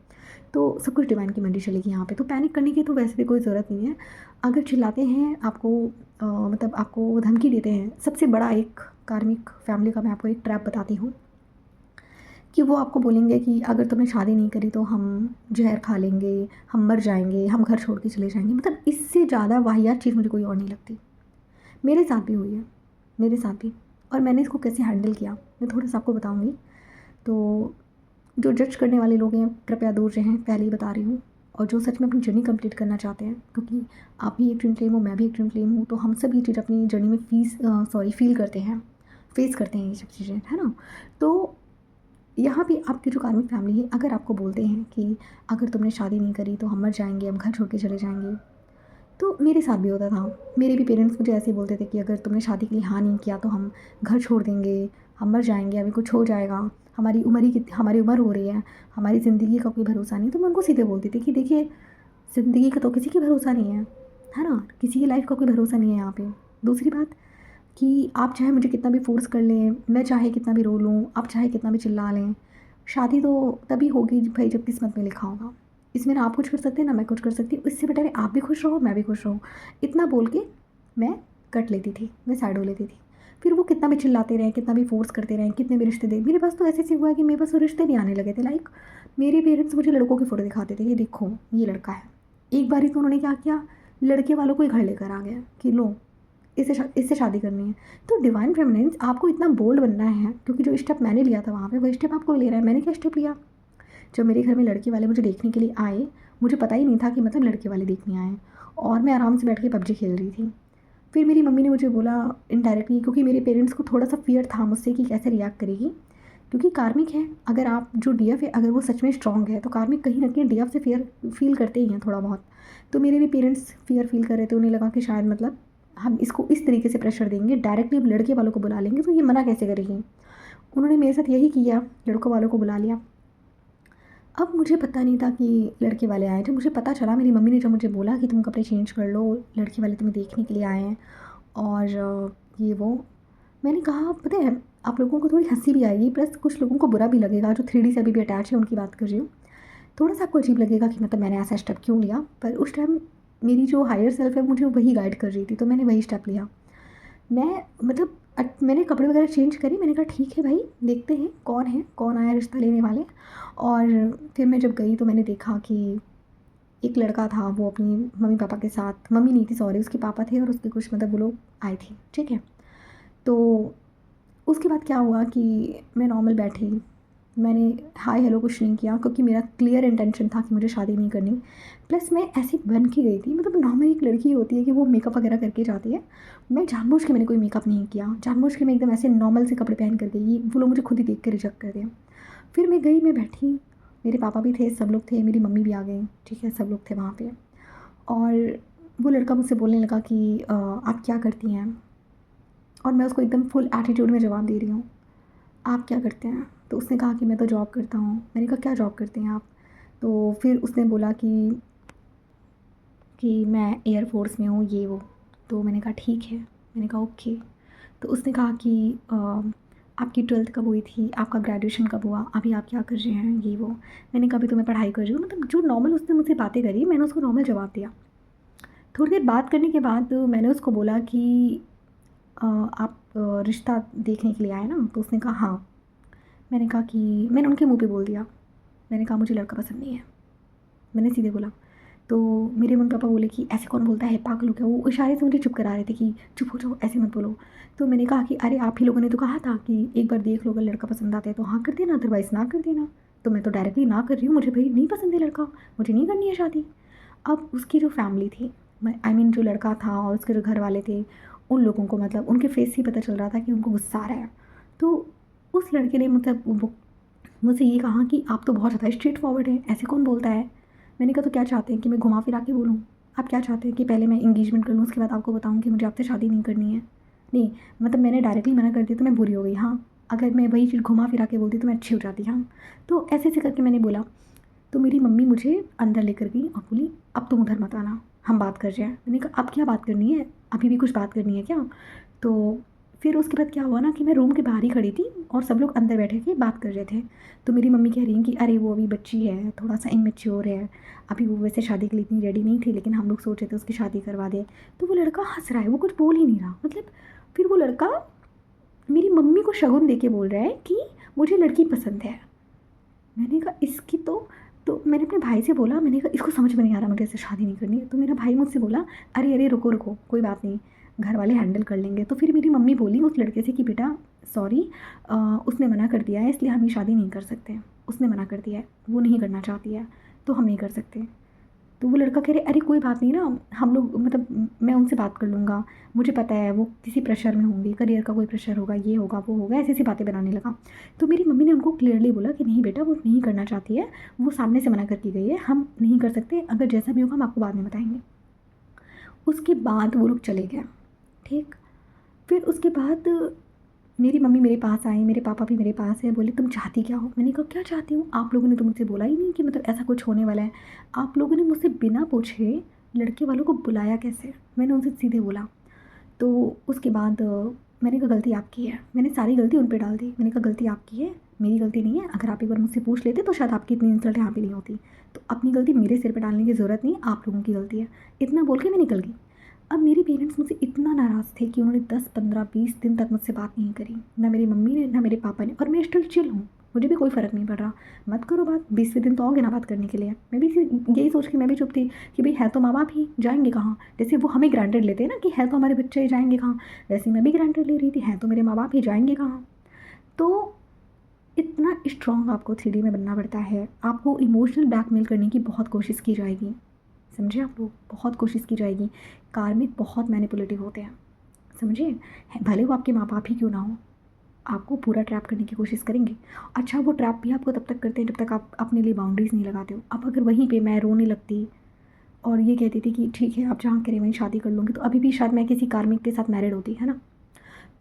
तो सब कुछ डिवाइन की मर्ज़ी चलेगी यहाँ पे। तो पैनिक करने की तो वैसे भी कोई ज़रूरत नहीं है। अगर चिल्लाते हैं आपको, मतलब आपको धमकी देते हैं, सबसे बड़ा एक कार्मिक फैमिली का मैं आपको एक ट्रैप बताती हूँ कि वो आपको बोलेंगे कि अगर तुमने शादी नहीं करी तो हम ज़हर खा लेंगे, हम मर जाएँगे, हम घर छोड़ के चले जाएँगे। मतलब इससे ज़्यादा वाहियात चीज़ मुझे कोई और नहीं लगती। मेरे साथ भी हुई है, मेरे साथ भी। और मैंने इसको कैसे हैंडल किया, मैं थोड़ा-सा आपको बताऊँगी। तो जो जज करने वाले लोग हैं, कृपया दूर रहें, पहले ही बता रही हूँ। और जो सच में अपनी जर्नी कंप्लीट करना चाहते हैं, क्योंकि आप भी एक ट्विन फ्लेम हो, मैं भी एक ट्विन फ्लेम हूँ, तो हम सब ये चीज़ अपनी जर्नी में फ़ील करते हैं, फेस करते हैं ये सब चीज़ें, है ना? तो यहाँ पे आपकी जो कार्मिक फैमिली है, अगर आपको बोलते हैं कि अगर तुमने शादी नहीं करी तो हम मर जाएँगे, हम घर छोड़ के चले जाएँगे। तो मेरे साथ भी होता था। मेरे भी पेरेंट्स मुझे ऐसे ही बोलते थे कि अगर तुमने शादी के लिए हाँ नहीं किया तो हम घर छोड़ देंगे, हम मर जाएँगे, अभी कुछ हो जाएगा, हमारी उम्र हो रही है, हमारी ज़िंदगी का कोई भरोसा नहीं। तो मैं उनको सीधे बोलती थी कि देखिए, ज़िंदगी का तो किसी की भरोसा नहीं है ना? किसी की लाइफ़ का कोई भरोसा नहीं है यहाँ पे। दूसरी बात कि आप चाहे मुझे कितना भी फ़ोर्स कर लें, मैं चाहे कितना भी रो लूँ, आप चाहे कितना भी चिल्ला लें, शादी तो तभी होगी भई जब किस्मत में लिखा होगा। इसमें ना आप कुछ कर सकते हैं, ना मैं कुछ कर सकती हूँ। इससे बेटर है आप भी खुश रहो, मैं भी खुश रहूँ। इतना बोल के मैं कट लेती थी, मैं साइड हो लेती थी। फिर वो कितना भी चिल्लाते रहें, कितना भी फ़ोर्स करते रहें, कितने भी रिश्ते दे मेरे पास तो ऐसे-ऐसे हुआ है कि मेरे पास तो रिश्ते भी आने लगे थे। लाइक मेरे पेरेंट्स मुझे लड़कों की फ़ोटो दिखाते थे, ये देखो, ये लड़का है। एक बारी तो उन्होंने क्या किया, लड़के वालों को ही घर लेकर आ गए कि लो, इससे शादी करनी है। तो डिवाइन फेमिनिन्स आपको इतना बोल्ड बनना है, क्योंकि जो स्टेप मैंने लिया था वहाँ पे, वही स्टेप आपको लेना है। मैंने क्या स्टेप लिया, जब मेरे घर में लड़के वाले मुझे देखने के लिए आए, मुझे पता ही नहीं था कि मतलब लड़के वाले देखने आए हैं, और मैं आराम से बैठ के पबजी खेल रही थी। फिर मेरी मम्मी ने मुझे बोला इनडायरेक्टली, क्योंकि मेरे पेरेंट्स को थोड़ा-सा फ़ियर था मुझसे कि कैसे रिएक्ट करेगी। क्योंकि कार्मिक है, अगर आप जो डीएफ है, अगर वो सच में स्ट्रॉन्ग है, तो कार्मिक कहीं न कहीं डीएफ से फ़ियर फ़ील करते ही हैं थोड़ा बहुत। तो मेरे भी पेरेंट्स फ़ियर फ़ील कर रहे थे, उन्हें लगा कि शायद मतलब हम इसको इस तरीके से प्रेशर देंगे, डायरेक्टली हम लड़के वालों को बुला लेंगे तो ये मना कैसे करेगी। उन्होंने मेरे साथ यही किया, लड़कों वालों को बुला लिया। अब मुझे पता नहीं था कि लड़के वाले आए हैं। जब मुझे पता चला, मेरी मम्मी ने जब मुझे बोला कि तुम कपड़े चेंज कर लो, लड़के वाले तुम्हें देखने के लिए आए हैं और ये वो, मैंने कहा पता है, आप लोगों को थोड़ी हँसी भी आएगी, प्लस कुछ लोगों को बुरा भी लगेगा, जो 3D से अभी भी अटैच है उनकी बात कर रही हूँ। थोड़ा-सा आपको अजीब लगेगा कि मतलब मैंने ऐसा स्टेप क्यों लिया, पर उस टाइम मेरी जो हायर सेल्फ है मुझे वही गाइड कर रही थी, तो मैंने वही स्टेप लिया। मैं मतलब मैंने कपड़े वगैरह चेंज करी, मैंने कहा ठीक है भाई, देखते हैं कौन आया रिश्ता लेने वाले। और फिर मैं जब गई तो मैंने देखा कि एक लड़का था, वो अपनी मम्मी-पापा के साथ, मम्मी नहीं थी सॉरी, उसके पापा थे और उसके कुछ मतलब वो लोग आए थे, ठीक है? तो उसके बाद क्या हुआ कि मैं नॉर्मल बैठी, मैंने हाय हेलो कुछ नहीं किया, क्योंकि मेरा क्लियर इंटेंशन था कि मुझे शादी नहीं करनी। प्लस मैं ऐसी बन के गई थी, मतलब नॉर्मल एक लड़की होती है कि वो मेकअप वगैरह करके जाती है। मैं जानबूझ के मैंने कोई मेकअप नहीं किया, जानबूझ के मैं एकदम ऐसे नॉर्मल से कपड़े पहन कर गई, वो लोग मुझे खुद ही देख के रिजेक्ट कर दिया। फिर मैं गई, मैं बैठी, मेरे पापा भी थे, सब लोग थे, मेरी मम्मी भी आ गई, ठीक है, सब लोग थे वहाँ पे। और वो लड़का मुझसे बोलने लगा कि आप क्या करती हैं? और मैं उसको एकदम फुल एटीट्यूड में जवाब दे रही हूँ, आप क्या करते हैं? तो उसने कहा कि मैं तो जॉब करता हूँ। मैंने कहा क्या जॉब करते हैं आप? तो फिर उसने बोला कि मैं एयर फ़ोर्स में हूँ, ये वो। तो मैंने कहा ठीक है, मैंने कहा ओके। तो उसने कहा कि आपकी 12th कब हुई थी? आपका ग्रेजुएशन कब हुआ? अभी आप क्या कर रहे हैं? ये वो। मैंने कहा अभी तो मैं पढ़ाई कर रही हूँ, मतलब जो नॉर्मल उसने मुझसे बातें करी, मैंने उसको नॉर्मल जवाब दिया। थोड़ी देर बात करने के बाद मैंने उसको बोला कि आप रिश्ता देखने के लिए आए ना? तो उसने कहा हाँ। मैंने कहा कि मैंने उनके मुँह पे बोल दिया, मैंने कहा मुझे लड़का पसंद नहीं है। मैंने सीधे बोला। तो मेरे मम्मी-पापा बोले कि ऐसे कौन बोलता है, पागल हो क्या? वो इशारे से मुझे चुप करा रहे थे कि चुप हो जाओ, ऐसे मत बोलो। तो मैंने कहा कि अरे आप ही लोगों ने तो कहा था कि एक बार देख लो, अगर लड़का पसंद आता है तो हाँ कर देना, अदरवाइज़ ना कर देना। तो मैं तो डायरेक्टली ना कर रही हूँ, मुझे भई नहीं पसंद है लड़का, मुझे नहीं करनी है शादी। अब उसकी जो फैमिली थी, मैं आई मीन जो लड़का था और उसके जो घर वाले थे, उन लोगों को मतलब उनके फेस से ही पता चल रहा था कि उनको गुस्सा आ रहा है। तो उस लड़के ने मतलब वो मुझसे ये कहा कि आप तो बहुत ज़्यादा स्ट्रेट फॉरवर्ड हैं, ऐसे कौन बोलता है? मैंने कहा तो क्या चाहते हैं कि मैं घुमा फिरा के बोलूँ? आप क्या चाहते हैं कि पहले मैं एंगेजमेंट कर लूँ, उसके बाद आपको बताऊँ कि मुझे आपसे शादी नहीं करनी है? नहीं, मतलब मैंने डायरेक्टली मना कर दिया तो मैं बुरी हो गई, हाँ। अगर मैं वही चीज़ घुमा फिरा के बोलती तो मैं अच्छी हो जाती, हाँ। तो ऐसे-ऐसे करके मैंने बोला। तो मेरी मम्मी मुझे अंदर लेकर गई और बोली अब तुम उधर मत आना, हम बात कर रहे हैं। मैंने कहा अब क्या बात करनी है? अभी भी कुछ बात करनी है क्या? तो फिर उसके बाद क्या हुआ ना कि मैं रूम के बाहर ही खड़ी थी और सब लोग अंदर बैठे के बात कर रहे थे। तो मेरी मम्मी कह रही हैं कि अरे वो अभी बच्ची है, थोड़ा सा इमेच्योर है, अभी वो वैसे शादी के लिए इतनी रेडी नहीं थी, लेकिन हम लोग सोच रहे थे उसकी शादी करवा दें। तो वो लड़का हंस रहा है, वो कुछ बोल ही नहीं रहा। मतलब फिर वो लड़का मेरी मम्मी को शगुन दे के बोल रहा है कि मुझे लड़की पसंद है। मैंने कहा इसकी तो मैंने अपने भाई से बोला, मैंने कहा इसको समझ में नहीं आ रहा मुझे इससे शादी नहीं करनी है। तो मेरा भाई मुझसे बोला अरे अरे रुको रुको, कोई बात नहीं, घर वाले हैंडल कर लेंगे। तो फिर मेरी मम्मी बोली उस लड़के से कि बेटा सॉरी, उसने मना कर दिया है, इसलिए हम ये शादी नहीं कर सकते। उसने मना कर दिया है, वो नहीं करना चाहती है, तो हम नहीं कर सकते। तो वो लड़का कह रहे अरे कोई बात नहीं ना, हम लोग मतलब मैं उनसे बात कर लूँगा, मुझे पता है वो किसी प्रेशर में होंगी, करियर का कोई प्रेशर होगा, ये होगा वो होगा, ऐसी ऐसी बातें बनाने लगा। तो मेरी मम्मी ने उनको क्लियरली बोला कि नहीं बेटा वो नहीं करना चाहती है, वो सामने से मना करके गई है, हम नहीं कर सकते, अगर जैसा भी होगा हम आपको बाद में बताएंगे। उसके बाद वो लोग चले गए। ठीक। फिर उसके बाद मेरी मम्मी मेरे पास आई, मेरे पापा भी मेरे पास है, बोले तुम चाहती क्या हो? मैंने कहा क्या चाहती हूँ, आप लोगों ने तो मुझसे बोला ही नहीं कि मतलब ऐसा कुछ होने वाला है। आप लोगों ने मुझसे बिना पूछे लड़के वालों को बुलाया कैसे? मैंने उनसे सीधे बोला। तो उसके बाद मैंने कहा गलती आपकी है, मैंने सारी गलती उन पे डाल दी। मैंने कहा गलती आपकी है, मेरी गलती नहीं है, अगर आप एक बार मुझसे पूछ लेते तो शायद आपकी इतनी इंसल्ट यहाँ पे नहीं होती। तो अपनी गलती मेरे सिर पे डालने की ज़रूरत नहीं, आप लोगों की गलती है। इतना बोल के मैं निकल गई। अब मेरे पेरेंट्स मुझसे इतना नाराज़ थे कि उन्होंने 10, 15, 20 दिन तक मुझसे बात नहीं करी, ना मेरी मम्मी ने ना मेरे पापा ने। और मैं स्टिल चिल हूँ, मुझे भी कोई फ़र्क नहीं पड़ रहा। मत करो बात, 20वें दिन तो आओगे ना बात करने के लिए। मैं भी यही सोच के मैं भी चुप थी कि भाई है तो माँ बाप ही, जाएंगे कहाँ? जैसे वो हमें ग्रांटेड लेते हैं ना कि है तो हमारे बच्चे ही, जाएंगे कहाँ, वैसे मैं भी ग्रांटेड ले रही थी, है तो मेरे माँ बाप ही, जाएंगे कहाँ? तो इतना स्ट्रॉन्ग आपको 3D में बनना पड़ता है, आपको इमोशनल ब्लैकमेल करने की बहुत कोशिश की जाएगी, समझे आप लोग, बहुत कोशिश की जाएगी। कार्मिक बहुत मैनिपुलेटिव होते हैं, समझे, भले वो आपके माँ बाप ही क्यों ना हो, आपको पूरा ट्रैप करने की कोशिश करेंगे। अच्छा वो ट्रैप भी आपको तब तक करते हैं जब तक आप अपने लिए बाउंड्रीज़ नहीं लगाते हो। अब अगर वहीं पे मैं रोने लगती और ये कहती थी कि ठीक है आप जहाँ करें वहीं शादी कर लूँगी, तो अभी भी शायद मैं किसी कार्मिक के साथ मैरिड होती, है ना।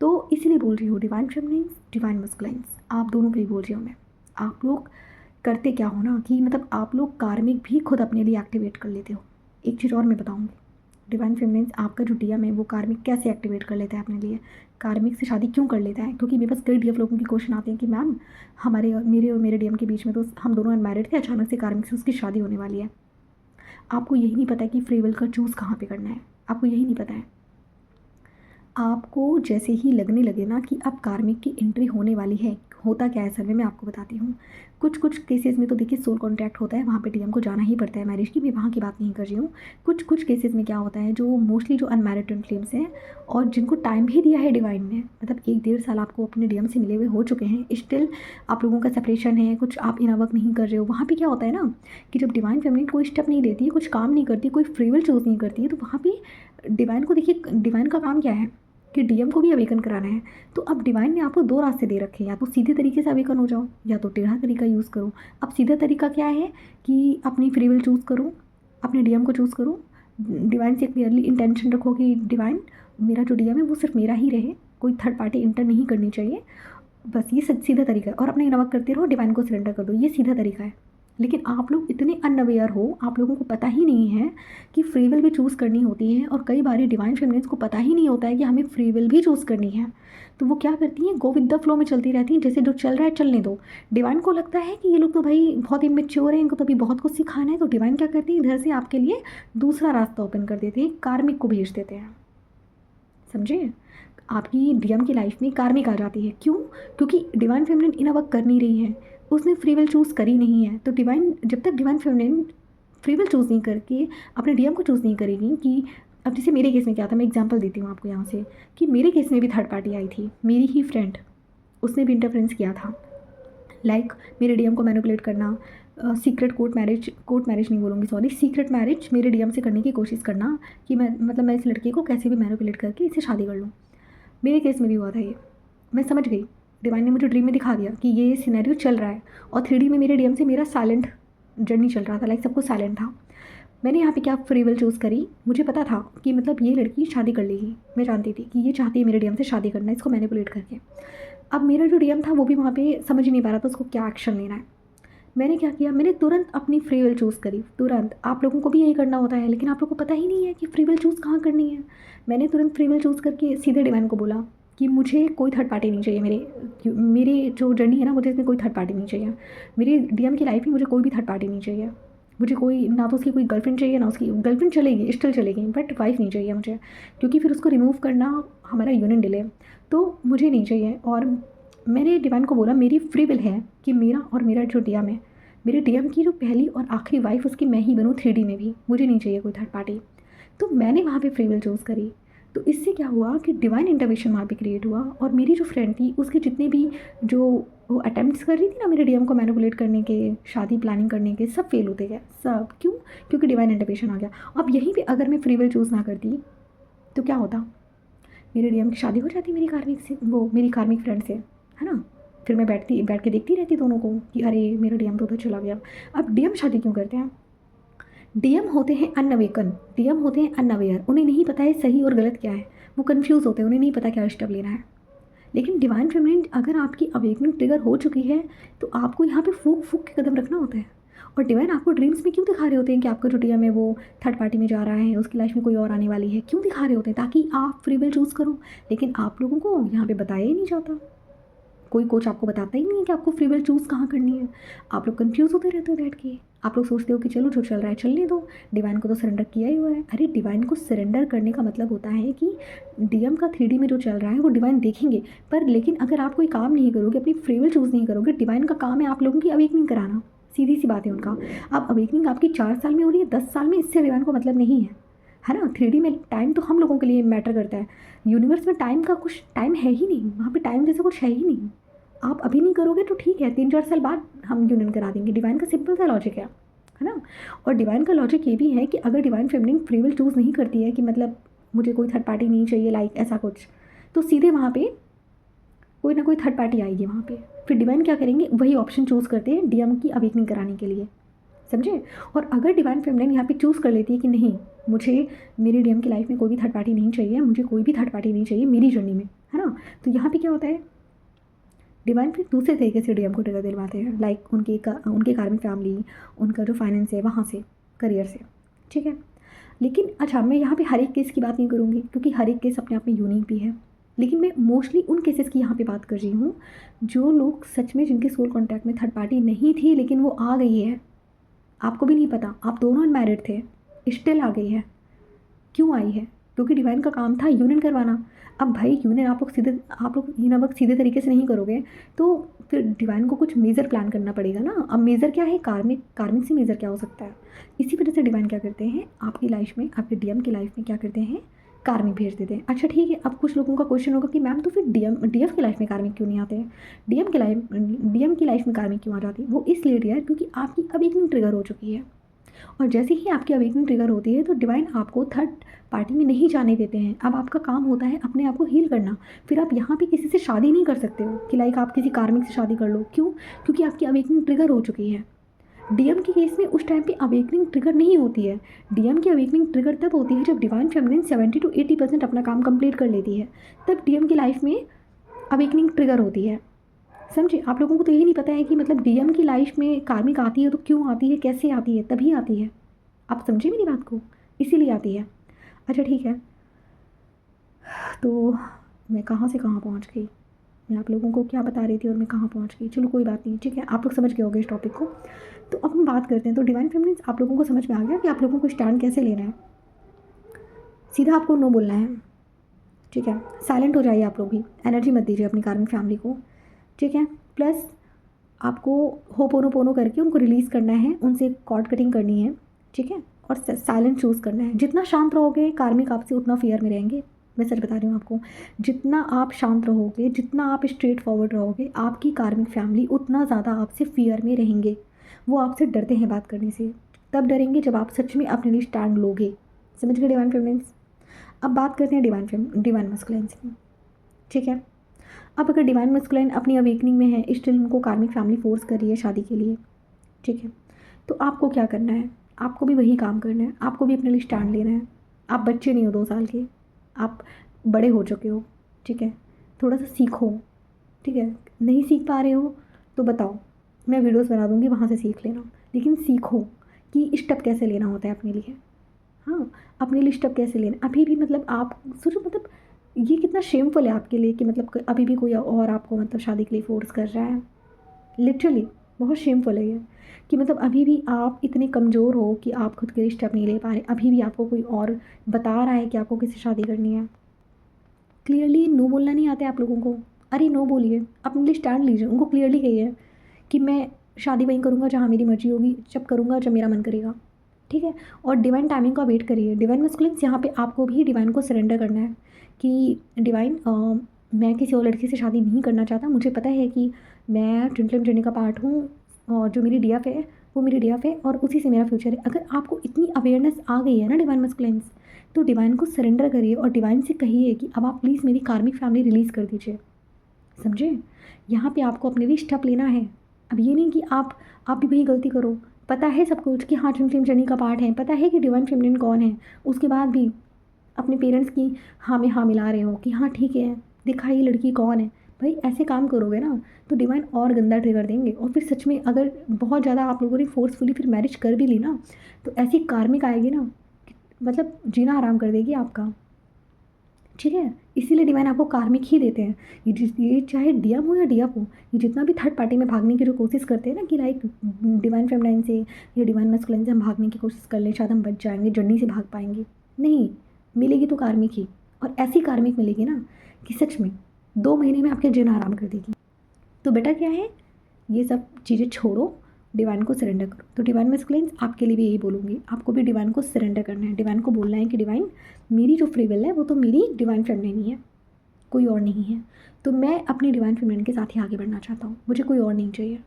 तो इसीलिए बोल रही हूँ डिवाइन फेमिनिन्स, डिवाइन मस्कुलाइन्स, आप दोनों के लिए बोल रही हूँ मैं। आप लोग करते क्या हो ना कि मतलब आप लोग कार्मिक भी खुद अपने लिए एक्टिवेट कर लेते हो। एक चीज़ और मैं बताऊँगी, डिवाइन फेमिनिन्स आपका जो डीएम है वो कार्मिक कैसे एक्टिवेट कर लेता है अपने लिए, कार्मिक से शादी क्यों कर लेता है? क्योंकि मेरे पास कई डीएफ लोगों के क्वेश्चन आते हैं कि मैम हमारे और मेरे डीएम के बीच में तो हम दोनों अनमैरिड थे, अचानक से कार्मिक से उसकी शादी होने वाली है। आपको यही नहीं पता है कि फ्री विल का चूज़ कहाँ पे करना है, आपको यही नहीं पता है। आपको जैसे ही लगने लगे ना कि अब कार्मिक की एंट्री होने वाली है, होता क्या है असल में मैं आपको बताती हूँ। कुछ कुछ केसेस में तो देखिए सोल कॉन्ट्रैक्ट होता है, वहाँ पे डीएम को जाना ही पड़ता है मैरिज की, मैं वहाँ की बात नहीं कर रही हूँ। कुछ कुछ केसेस में क्या होता है, जो मोस्टली जो अनमैरिड ट्विन फ्लेम्स हैं और जिनको टाइम भी दिया है डिवाइन ने, मतलब 1-1.5 साल आपको अपने डीएम से मिले हुए हो चुके हैं, स्टिल आप लोगों का सेपरेशन है, कुछ आप इनर वर्क नहीं कर रहे हो, वहाँ पे क्या होता है ना कि जब डिवाइन फेमिनिन कोई स्टेप नहीं लेती है, कुछ काम नहीं करती, कोई फ्री विल चूज़ नहीं करती है, तो वहाँ पे डिवाइन को देखिए, डिवाइन का काम क्या है कि डीएम को भी अवेकन कराना है। तो अब डिवाइन ने आपको 2 रास्ते दे रखे हैं, या तो सीधे तरीके से अवेकन हो जाओ या तो टेढ़ा तरीका यूज़ करो। अब सीधा तरीका क्या है कि अपनी फ्री विल चूज़ करो, अपने डीएम को चूज़ करो, डिवाइन से क्लियरली इंटेंशन रखो कि डिवाइन मेरा जो डीएम है वो सिर्फ मेरा ही रहे, कोई थर्ड पार्टी इंटर नहीं करनी चाहिए, बस ये सीधा तरीका है। और अपने इनवर्क करते रहो, डिवाइन को सरेंडर कर दो, ये सीधा तरीका है। लेकिन आप लोग इतने अनअवेयर हो, आप लोगों को पता ही नहीं है कि फ्री विल भी चूज़ करनी होती है, और कई बार डिवाइन फेमिनिन्स को पता ही नहीं होता है कि हमें फ्री विल भी चूज़ करनी है। तो वो क्या करती हैं, गो विद द फ्लो में चलती रहती हैं, जैसे जो चल रहा है चलने दो। डिवाइन को लगता है कि ये लोग तो भाई बहुत इमेच्योर हैं, इनको तो अभी बहुत कुछ सिखाना है, तो डिवाइन क्या करती है, इधर से आपके लिए दूसरा रास्ता ओपन कर देते हैं, कार्मिक को भेज देते हैं, समझे। आपकी डीएम की लाइफ में कार्मिक आ जाती है, क्यों? क्योंकि डिवाइन फेमिनिन इन वर्क कर नहीं रही है, उसने फ्री विल चूज़ करी नहीं है। तो डिवाइन, जब तक divine feminine free will choose नहीं करके अपने डीएम को चूज़ नहीं करेगी कि अब जैसे मेरे केस में क्या था, मैं एग्जांपल देती हूँ आपको यहाँ से कि मेरे केस में भी थर्ड पार्टी आई थी, मेरी ही फ्रेंड, उसने भी इंटरफेरेंस किया था, लाइक मेरे डीएम को मैनिपुलेट करना, सीक्रेट कोर्ट मैरिज नहीं बोलूँगी, सॉरी, सीक्रेट मैरिज मेरे डीएम से करने की कोशिश करना कि मैं मतलब मैं इस लड़के को कैसे भी मैनिपुलेट करके इससे शादी कर लूँ। मेरे केस में भी हुआ था ये, मैं समझ गई, डिवाइन ने मुझे ड्रीम में दिखा दिया कि ये सिनेरियो चल रहा है, और 3D में मेरे डीएम से मेरा साइलेंट जर्नी चल रहा था, लाइक सब कुछ साइलेंट था। मैंने यहाँ पे क्या फ्री विल चूज़ करी, मुझे पता था कि मतलब ये लड़की शादी कर लेगी, मैं जानती थी कि ये चाहती है मेरे डीएम से शादी करना, इसको मैनिपुलेट करके। अब मेरा जो डीएम था वो भी वहाँ पे समझ ही नहीं पा रहा था उसको क्या एक्शन लेना है। मैंने क्या किया, मैंने तुरंत अपनी फ्री विल चूज़ करी, तुरंत। आप लोगों को भी यही करना होता है, लेकिन आप लोगों को पता ही नहीं है कि फ्री विल चूज़ कहाँ करनी है। मैंने तुरंत फ्री विल चूज़ करके सीधे डिवाइन को बोला कि मुझे कोई थर्ड पार्टी नहीं चाहिए, मेरी जो जर्नी है ना, मुझे इसमें कोई थर्ड पार्टी नहीं चाहिए। मेरी डीएम की लाइफ में मुझे कोई भी थर्ड पार्टी नहीं चाहिए। मुझे कोई ना तो उसकी कोई गर्लफ्रेंड चाहिए, ना उसकी गर्लफ्रेंड चलेगी, स्टिल चलेगी, बट वाइफ नहीं चाहिए मुझे, क्योंकि फिर उसको रिमूव करना हमारा यूनियन डिले, तो मुझे नहीं चाहिए। और मैंने डिवाइन को बोला मेरी फ्री विल है कि मेरा और मेरा जो डीएम है, मेरे डीएम की जो पहली और आखिरी वाइफ उसकी मैं ही बनूँ 3D में भी, मुझे नहीं चाहिए कोई थर्ड पार्टी। तो मैंने वहाँ पे फ्री विल चूज़ करी। तो इससे क्या हुआ कि डिवाइन इंटरवेंशन वहाँ पे क्रिएट हुआ, और मेरी जो फ्रेंड थी उसके जितने भी जो वो अटेम्प्ट्स कर रही थी ना मेरे डीएम को मैनिपुलेट करने के, शादी प्लानिंग करने के, सब फेल होते गए सब। क्यों? क्योंकि डिवाइन इंटरवेंशन आ गया। अब यहीं पे अगर मैं फ्री विल चूज़ ना करती तो क्या होता, मेरे डीएम की शादी हो जाती मेरी कार्मिक से, वो मेरी कार्मिक फ्रेंड से, है ना। फिर मैं बैठ के देखती रहती दोनों को कि अरे मेरा डीएम तो उधर चला गया। अब डीएम शादी क्यों करते हैं? डीएम होते हैं अनअवेकन, डीएम होते हैं अनअवेयर, उन्हें नहीं पता है सही और गलत क्या है, वो कन्फ्यूज़ होते हैं, उन्हें नहीं पता क्या स्टेप लेना है। लेकिन डिवाइन फेमिनिन अगर आपकी अवेकनिंग ट्रिगर हो चुकी है तो आपको यहाँ पे फूक फूक के कदम रखना होता है। और डिवाइन आपको ड्रीम्स में क्यों दिखा रहे होते हैं कि आपका जो डीएम है वो थर्ड पार्टी में जा रहा है, उसकी लाइफ में कोई और आने वाली है, क्यों दिखा रहे होते हैं? ताकि आप फ्री विल चूज़ करो। लेकिन आप लोगों को यहाँ पे बताया ही नहीं जाता, कोई कोच आपको बताता ही नहीं है कि आपको फ्री विल चूज़ कहाँ करनी है। आप लोग कंफ्यूज होते रहते हो बैठ के। आप लोग सोचते हो कि चलो जो चल रहा है चलने दो, डिवाइन को तो सरेंडर किया ही हुआ है। अरे डिवाइन को सरेंडर करने का मतलब होता है कि डीएम का 3D में जो चल रहा है वो डिवाइन देखेंगे, पर लेकिन अगर आप कोई काम नहीं करोगे, अपनी फ्री विल चूज़ नहीं करोगे, डिवाइन का काम है आप लोगों की अवेकनिंग कराना। सीधी सी बात है उनका। अब अवेकनिंग आपकी 4 साल में हो रही है, 10 साल में, इससे डिवाइन को मतलब नहीं है ना। 3D में टाइम तो हम लोगों के लिए मैटर करता है, यूनिवर्स में टाइम का कुछ टाइम है ही नहीं, वहाँ पे टाइम जैसा कुछ है ही नहीं। आप अभी नहीं करोगे तो ठीक है, 3-4 साल बाद हम यूनियन करा देंगे। डिवाइन का सिंपल सा लॉजिक है ना। और डिवाइन का लॉजिक ये भी है कि अगर divine feminine free will choose नहीं करती है कि मतलब मुझे कोई थर्ड पार्टी नहीं चाहिए, लाइक ऐसा कुछ, तो सीधे वहाँ पे कोई ना कोई थर्ड पार्टी आएगी वहाँ पे। फिर डिवाइन क्या करेंगे, वही ऑप्शन चूज़ करते हैं डीएम की अवेकनिंग कराने के लिए, समझे। और अगर डिवाइन फेमिनिन यहाँ पे चूज़ कर लेती है कि नहीं, मुझे मेरे डीएम की लाइफ में कोई भी थर्ड पार्टी नहीं चाहिए, मुझे कोई भी थर्ड पार्टी नहीं चाहिए मेरी जर्नी में, है ना, तो यहाँ पे क्या होता है, डिवाइन फिर दूसरे तरीके से डीएम को ट्रिगर दिलवाते हैं, लाइक उनके कार्मिक फैमिली, उनका जो फाइनेंस है वहाँ से, करियर से, ठीक है। लेकिन अच्छा, मैं यहाँ पे हर एक केस की बात नहीं करूँगी क्योंकि हर एक केस अपने आप में यूनिक भी है, लेकिन मैं मोस्टली उन केसेस की यहाँ पे बात कर रही हूँ जो लोग सच में, जिनके सोल कॉन्टैक्ट में थर्ड पार्टी नहीं थी लेकिन वो आ गई है, आपको भी नहीं पता, आप दोनों अनमैरिड थे, स्टिल आ गई है। क्यों आई है? क्योंकि डिवाइन का काम था यूनियन करवाना। अब भाई यूनियन आप लोग इन वक्त सीधे तरीके से नहीं करोगे तो फिर डिवाइन को कुछ मेजर प्लान करना पड़ेगा ना। अब मेजर क्या है, कार्मिक से मेजर क्या हो सकता है। इसी वजह से डिवाइन क्या करते हैं, आपकी लाइफ में, आपके डीएम की लाइफ में क्या करते हैं, कार्मिक भेज देते हैं। अच्छा ठीक है, अब कुछ लोगों का क्वेश्चन होगा कि मैम तो फिर डीएफ की लाइफ में कार्मिक क्यों नहीं आते हैं, डीएम की लाइफ में कार्मिक क्यों आ जाती है? वो इसलिए डियर क्योंकि आपकी अब एक ट्रिगर हो चुकी है, और जैसे ही आपकी अवेकनिंग ट्रिगर होती है तो डिवाइन आपको थर्ड पार्टी में नहीं जाने देते हैं। अब आपका काम होता है अपने आप को हील करना। फिर आप यहाँ पे किसी से शादी नहीं कर सकते हो कि लाइक आप किसी कार्मिक से शादी कर लो। क्यों? क्योंकि आपकी अवेकनिंग ट्रिगर हो चुकी है। डीएम के केस में उस टाइम पे अवेकनिंग ट्रिगर नहीं होती है। डीएम की अवेकनिंग ट्रिगर तब होती है जब डिवाइन फेमिनिन 70 to 80% अपना काम कंप्लीट कर लेती है, तब डीएम की लाइफ में अवेकनिंग ट्रिगर होती है। समझे? आप लोगों को तो यही नहीं पता है कि मतलब डीएम की लाइफ में कार्मिक आती है तो क्यों आती है, कैसे आती है, तभी आती है। आप समझे मेरी बात को? इसीलिए आती है। अच्छा ठीक है, तो मैं कहाँ से कहाँ पहुँच गई, मैं आप लोगों को क्या बता रही थी और मैं कहाँ पहुँच गई। चलो कोई बात नहीं, ठीक है, आप लोग समझ गए होंगे इस टॉपिक को। तो अब हम बात करते हैं। तो डिवाइन फेमिनिन आप लोगों को समझ में आ गया कि आप लोगों को स्टैंड कैसे लेना है। सीधा आपको नो बोलना है, ठीक है। साइलेंट हो जाइए आप लोग भी, एनर्जी मत दीजिए अपनी कार्मिक फैमिली को, ठीक है। प्लस आपको होपोनोपोनो करके उनको रिलीज़ करना है, उनसे कॉर्ड कटिंग करनी है, ठीक है। और साइलेंट चूज़ करना है। जितना शांत रहोगे कार्मिक आपसे उतना फियर में रहेंगे। मैं सच बता रही हूँ आपको, जितना आप शांत रहोगे, जितना आप स्ट्रेट फॉरवर्ड रहोगे, आपकी कार्मिक फैमिली उतना ज़्यादा आपसे फियर में रहेंगे। वो आपसे डरते हैं बात करने से, तब डरेंगे जब आप सच में अपने लिए स्टैंड लोगे। समझ गए डिवाइन फेमिनिन्स? अब बात करते हैं डिवाइन मस्कुलिन्स की, ठीक है। अब अगर डिवाइन मस्कुलिन अपनी अवेकनिंग में है, स्टिल उनको कार्मिक फैमिली फोर्स कर रही है शादी के लिए, ठीक है, तो आपको क्या करना है? आपको भी वही काम करना है, आपको भी अपने लिए स्टैंड लेना है। आप बच्चे नहीं हो 2 साल के, आप बड़े हो चुके हो, ठीक है। थोड़ा सा सीखो, ठीक है। नहीं सीख पा रहे हो तो बताओ, मैं वीडियोस बना दूँगी, वहाँ से सीख लेना। लेकिन सीखो कि स्टेप कैसे लेना होता है अपने लिए। हाँ, अपने लिए स्टेप कैसे लेना। अभी भी मतलब आप सोचो, मतलब ये कितना शेमफुल है आपके लिए कि मतलब अभी भी कोई और आपको मतलब शादी के लिए फ़ोर्स कर रहा है। लिटरली बहुत शेमफुल है ये, कि मतलब अभी भी आप इतने कमज़ोर हो कि आप खुद के लिए स्टेप नहीं ले पा रहे, अभी भी आपको कोई और बता रहा है कि आपको किससे शादी करनी है। क्लियरली नो बोलना नहीं आता है आप लोगों को। अरे नो बोलिए, अपने लिए स्टैंड लीजिए, उनको क्लियरली कहिए कि मैं शादी वहीं करूँगा जहाँ मेरी मर्ज़ी होगी, जब करूँगा जब मेरा मन करेगा, ठीक है? और डिवाइन टाइमिंग का वेट करिए। डिवाइन मस्कुलिन्स यहाँ पे आपको भी डिवाइन को सरेंडर करना है कि डिवाइन मैं किसी और लड़के से शादी नहीं करना चाहता। मुझे पता है कि मैं ट्विन फ्लेम जर्नी का पार्ट हूँ और जो मेरी डीएफ है वो मेरी डीएफ है और उसी से मेरा फ्यूचर है। अगर आपको इतनी अवेयरनेस आ गई है ना डिवाइन मस्कुलिन्स, तो डिवाइन को सरेंडर करिए और डिवाइन से कहिए कि अब आप प्लीज़ मेरी कार्मिक फैमिली रिलीज़ कर दीजिए। समझे? यहाँ पे आपको अपने लिए स्टेप लेना है। अब ये नहीं कि आप भी वही गलती करो। पता है सब कुछ कि हाँ, ट्विन फ्लेम जर्नी का पार्ट है, पता है कि डिवाइन फेमिनिन कौन है, उसके बाद भी अपने पेरेंट्स की हाँ में हाँ मिला रहे हो कि हाँ ठीक है, देखा ये लड़की कौन है। भाई ऐसे काम करोगे ना तो डिवाइन और गंदा ट्रिगर देंगे और फिर सच में अगर बहुत ज़्यादा आप लोगों ने फोर्सफुली फिर मैरिज कर भी ली ना, तो ऐसी कार्मिक आएगी ना कि मतलब जीना आराम कर देगी आपका। ठीक है? इसीलिए डिवाइन आपको कार्मिक ही देते हैं। ये चाहे डीएम हो या डीएफ हो, ये जितना भी थर्ड पार्टी में भागने की जो कोशिश करते हैं ना कि लाइक डिवाइन फेमिनाइन से या डिवाइन मैस्कुलिन से हम भागने की कोशिश कर लें, शायद हम बच जाएँगे, जर्नी से भाग पाएँगे। नहीं, मिलेगी तो कार्मिक ही, और ऐसी कार्मिक मिलेगी ना कि सच में 2 महीने में आपके जीना आराम कर देगी। तो बेटा क्या है, ये सब चीज़ें छोड़ो, डिवाइन को सरेंडर करो। तो डिवाइन मैस्कुलिन्स आपके लिए भी यही बोलूँगी, आपको भी डिवाइन को सरेंडर करना है। डिवाइन को बोलना है कि डिवाइन मेरी जो फ्री विल है वो तो मेरी डिवाइन फेमिनिन ही है, कोई और नहीं है। तो मैं अपनी डिवाइन फेमिनिन के साथ ही आगे बढ़ना चाहता हूँ, मुझे कोई और नहीं चाहिए।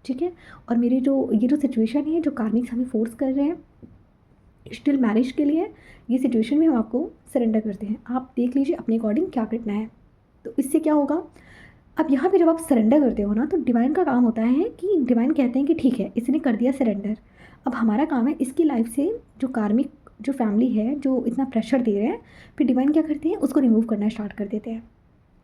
ठीक है? और मेरी जो ये जो सिचुएशन है, जो कार्मिक्स हमें फ़ोर्स कर रहे हैं स्टिल मैरिज के लिए, ये सिचुएशन में हम आपको सरेंडर करते हैं। आप देख लीजिए अपने अकॉर्डिंग क्या करना है। तो इससे क्या होगा, अब यहाँ पे जब आप सरेंडर करते हो ना, तो डिवाइन का काम होता है कि डिवाइन कहते हैं कि ठीक है, इसने कर दिया सरेंडर, अब हमारा काम है इसकी लाइफ से जो कार्मिक जो फैमिली है जो इतना प्रेशर दे रहे हैं, फिर डिवाइन क्या करते हैं, उसको रिमूव करना स्टार्ट कर देते हैं।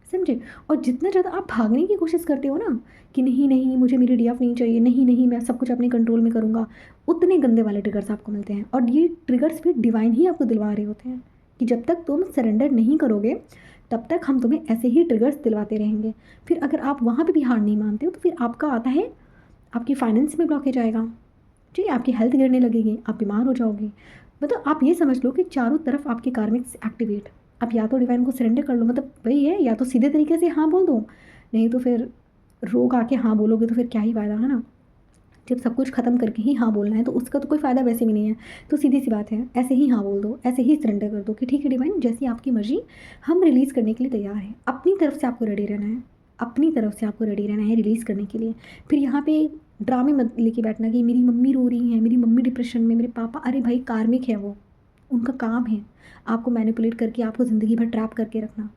समझे? और जितना ज़्यादा आप भागने की कोशिश करते हो ना कि नहीं नहीं मुझे मेरी डीएफ नहीं चाहिए, नहीं नहीं मैं सब कुछ अपने कंट्रोल में करूँगा, उतने गंदे वाले ट्रिगर्स आपको मिलते हैं। और ये ट्रिगर्स फिर डिवाइन ही आपको दिलवा रहे होते हैं कि जब तक तुम सरेंडर नहीं करोगे तब तक हम तुम्हें ऐसे ही ट्रिगर्स दिलवाते रहेंगे। फिर अगर आप वहाँ पे भी हार नहीं मानते हो तो फिर आपका आता है, आपकी फाइनेंस में ब्लॉकेज आएगा, ठीक है, आपकी हेल्थ गिरने लगेगी, आप बीमार हो जाओगे। मतलब आप ये समझ लो कि चारों तरफ आपके कार्मिक्स एक्टिवेट। आप या तो डिवाइन को सरेंडर कर लो, मतलब वही है, या तो सीधे तरीके से हाँ बोल दो, नहीं तो फिर रोक आके हाँ बोलोगे तो फिर क्या ही फ़ायदा, है ना? जब सब कुछ ख़त्म करके ही हाँ बोलना है तो उसका तो कोई फ़ायदा वैसे भी नहीं है। तो सीधी सी बात है, ऐसे ही हाँ बोल दो, ऐसे ही सरेंडर कर दो कि ठीक है डिवाइन, जैसी आपकी मर्ज़ी, हम रिलीज़ करने के लिए तैयार हैं। अपनी तरफ से आपको रेडी रहना है, अपनी तरफ से आपको रेडी रहना है रिलीज़ करने के लिए। फिर यहाँ पे ड्रामे मत लेके बैठना कि मेरी मम्मी रो रही हैं, मेरी मम्मी डिप्रेशन में, मेरे पापा, अरे भाई कार्मिक है वो, उनका काम है आपको मैनिपुलेट करके आपको ज़िंदगी भर ट्रैप करके रखना।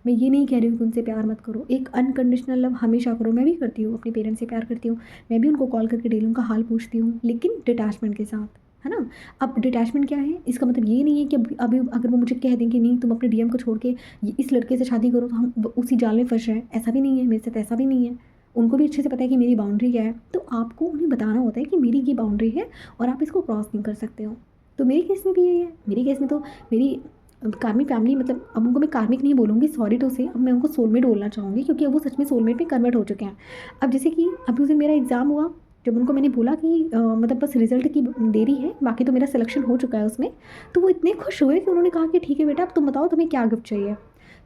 मैं ये नहीं कह रही हूँ कि उनसे प्यार मत करो, एक अनकंडीशनल लव हमेशा करो। मैं भी करती हूँ, अपने पेरेंट्स से प्यार करती हूँ, मैं भी उनको कॉल करके डेली उनका हाल पूछती हूँ, लेकिन डिटैचमेंट के साथ, है ना? अब डिटैचमेंट क्या है, इसका मतलब ये नहीं है कि अभी अगर वो मुझे कह दें कि नहीं तुम अपने डीएम को छोड़ के इस लड़के से शादी करो तो हम उसी जाल में फंस जाएँ, ऐसा भी नहीं है, मेरे साथ ऐसा भी नहीं है। उनको भी अच्छे से पता है कि मेरी बाउंड्री क्या है, तो आपको उन्हें बताना होता है कि मेरी ये बाउंड्री है और आप इसको क्रॉस नहीं कर सकते हो। तो मेरे केस में भी यही है, मेरे केस में तो मेरी कार्मिक फैमिली, मतलब अब उनको मैं कार्मिक नहीं बोलूँगी, सॉरी टू से, अब मैं उनको सोलमेट बोलना चाहूँगी क्योंकि अब वो सच में सोलमेट में कन्वर्ट हो चुके हैं। अब जैसे कि अभी उस दिन मेरा एग्ज़ाम हुआ, जब उनको मैंने बोला कि मतलब बस रिज़ल्ट की देरी है, बाकी तो मेरा सिलेक्शन हो चुका है उसमें, तो वो इतने खुश हुए कि उन्होंने कहा कि ठीक है बेटा, अब तुम बताओ तुम्हें क्या गिफ्ट चाहिए।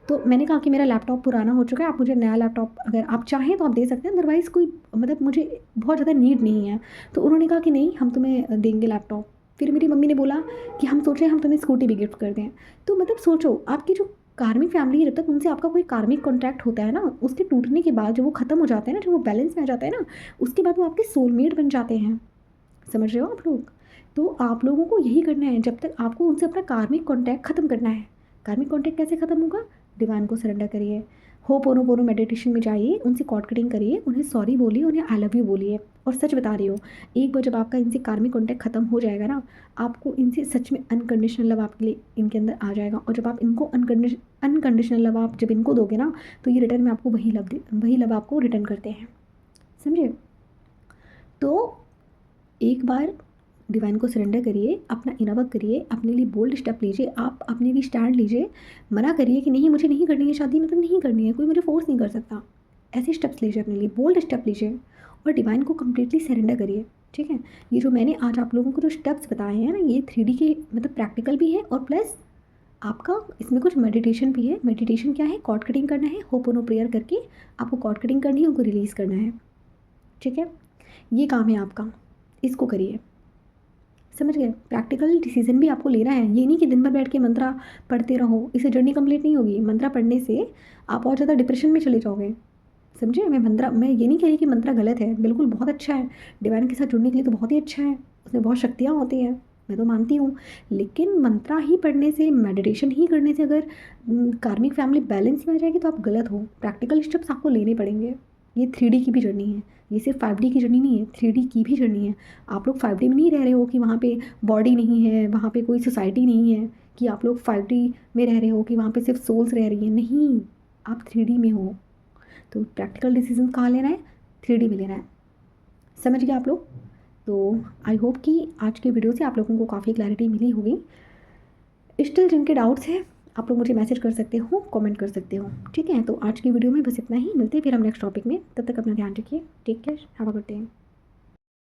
तो मैंने कहा कि मेरा लैपटॉप पुराना हो चुका है, आप मुझे नया लैपटॉप अगर आप चाहें तो आप दे सकते हैं, अदरवाइज़ कोई मतलब मुझे बहुत ज़्यादा नीड नहीं है। तो उन्होंने कहा कि नहीं हम तुम्हें देंगे लैपटॉप। फिर मेरी मम्मी ने बोला कि हम सोच रहे हैं हम तुम्हें स्कूटी भी गिफ्ट कर दें। तो मतलब सोचो, आपकी जो कार्मिक फैमिली है, जब तक उनसे आपका कोई कार्मिक कॉन्टैक्ट होता है ना, उसके टूटने के बाद जब वो ख़त्म हो जाता है ना, जब वो बैलेंस में आ जाता है ना, उसके बाद वो आपके सोलमेट बन जाते हैं। समझ रहे हो आप लोग? तो आप लोगों को यही करना है, जब तक आपको उनसे अपना कार्मिक कॉन्टैक्ट ख़त्म करना है। कार्मिक कॉन्टैक्ट कैसे ख़त्म होगा? डिवाइन को सरेंडर करिए, होपोनोपोनो मेडिटेशन में जाइए, उनसे कॉर्ड कटिंग करिए, उन्हें सॉरी बोलिए, उन्हें आई लव यू बोलिए। और सच बता रही हो, एक बार जब आपका इनसे कार्मिक कॉन्टैक्ट ख़त्म हो जाएगा ना, आपको इनसे सच में अनकंडीशनल लव आपके लिए इनके अंदर आ जाएगा। और जब आप इनको अनकंडीशनल लव आप जब इनको दोगे ना, तो ये रिटर्न में आपको वही लव आपको रिटर्न करते हैं। समझे? तो एक बार डिवाइन को सरेंडर करिए, अपना इनर वर्क करिए, अपने लिए बोल्ड स्टेप लीजिए, आप अपने लिए स्टैंड लीजिए, मना करिए कि नहीं मुझे नहीं करनी है शादी, मतलब नहीं करनी है, कोई मुझे फोर्स नहीं कर सकता। ऐसे स्टेप्स लीजिए अपने लिए, बोल्ड स्टेप लीजिए और डिवाइन को कम्प्लीटली सरेंडर करिए। ठीक है, ये जो मैंने आज आप लोगों को जो स्टेप्स बताए हैं ना, ये 3D के मतलब प्रैक्टिकल भी है और प्लस आपका इसमें कुछ मेडिटेशन भी है। मेडिटेशन क्या है, कॉर्ड कटिंग करना है, होपोनो प्रेयर करके आपको कॉर्ड कटिंग करनी है, उनको रिलीज़ करना है। ठीक है, ये काम है आपका, इसको करिए। समझ गए, प्रैक्टिकल डिसीजन भी आपको लेना है। ये नहीं कि दिन भर बैठ के मंत्रा पढ़ते रहो, इससे जर्नी कंप्लीट नहीं होगी। मंत्रा पढ़ने से आप और ज़्यादा डिप्रेशन में चले जाओगे। समझे, मैं ये नहीं कह रही कि मंत्रा गलत है, बिल्कुल बहुत अच्छा है, डिवाइन के साथ जुड़ने के लिए तो बहुत ही अच्छा है, उसमें बहुत शक्तियाँ होती हैं, मैं तो मानती हूँ। लेकिन मंत्रा ही पढ़ने से, मेडिटेशन ही करने से अगर कार्मिक फैमिली बैलेंस में आ जाएगी तो आप गलत हो। प्रैक्टिकल स्टेप्स आपको लेने पड़ेंगे। ये 3D की भी जर्नी है, ये सिर्फ 5D की जर्नी नहीं है, 3D की भी जर्नी है। आप लोग 5D में नहीं रह रहे हो कि वहाँ पे बॉडी नहीं है, वहाँ पे कोई सोसाइटी नहीं है, कि आप लोग 5D में रह रहे हो कि वहाँ पे सिर्फ सोल्स रह रही हैं। नहीं, आप 3D में हो। तो प्रैक्टिकल डिसीजन कहाँ लेना है, 3D में लेना है। समझ गए आप लोग। तो आई होप कि आज के वीडियो से आप लोगों को काफ़ी क्लैरिटी मिली होगी। स्टिल जिनके डाउट्स हैं आप लोग मुझे मैसेज कर सकते हो, कमेंट कर सकते हो। ठीक है, तो आज की वीडियो में बस इतना ही, मिलते हैं फिर हम नेक्स्ट टॉपिक में। तब तक अपना ध्यान रखिए, take care, have a good day.